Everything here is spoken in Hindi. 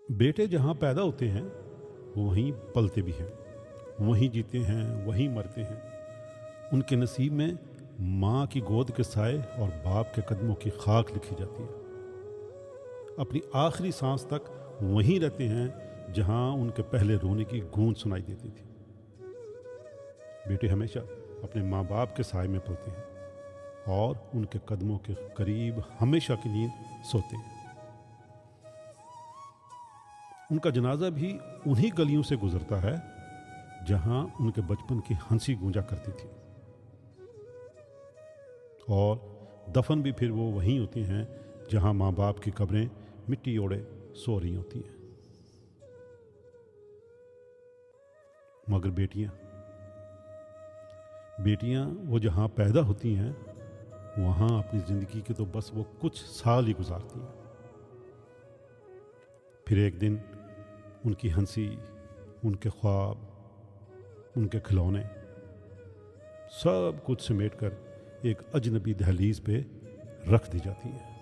बेटे जहाँ पैदा होते हैं वहीं पलते भी हैं, वहीं जीते हैं, वहीं मरते हैं। उनके नसीब में माँ की गोद के साए और बाप के कदमों की खाक लिखी जाती है। अपनी आखिरी सांस तक वहीं रहते हैं जहाँ उनके पहले रोने की गूंज सुनाई देती थी। बेटे हमेशा अपने माँ बाप के साए में पलते हैं और उनके कदमों के करीब हमेशा की नींद सोते हैं। उनका जनाजा भी उन्हीं गलियों से गुजरता है जहां उनके बचपन की हंसी गूंजा करती थी, और दफन भी फिर वो वहीं होती हैं जहां माँ बाप की कब्रें मिट्टी ओढ़े सो रही होती हैं। मगर बेटियां वो जहां पैदा होती हैं वहां अपनी जिंदगी के तो बस वो कुछ साल ही गुजारती हैं। फिर एक दिन उनकी हंसी, उनके ख्वाब, उनके खिलौने सब कुछ समेट कर एक अजनबी दहलीज पे रख दी जाती है।